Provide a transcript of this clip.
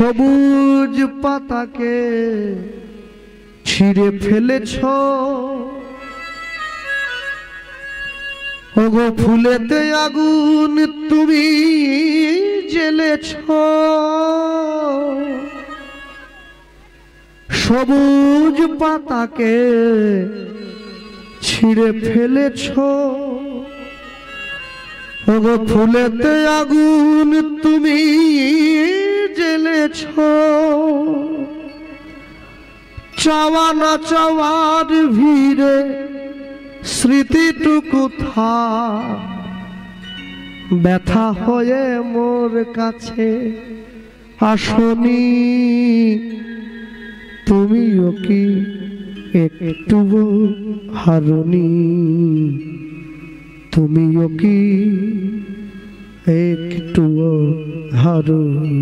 সবুজ পাতাকে ছিঁড়ে ফেলেছ, ওগো ফুলেতে আগুন তুমি জ্বেলেছ। সবুজ পাতাকে ছিঁড়ে ফেলেছ, ওগো ফুলেতে আগুন তুমি জ্বেলেছ। চাওয়া না চাওয়ার ভিড়ে স্মৃতিটুকু থাক ব্যথা হয়ে মোর কাছে আসনি। তুমিও কি একটুও হারনি, তুমিও কি একটুও হারনি।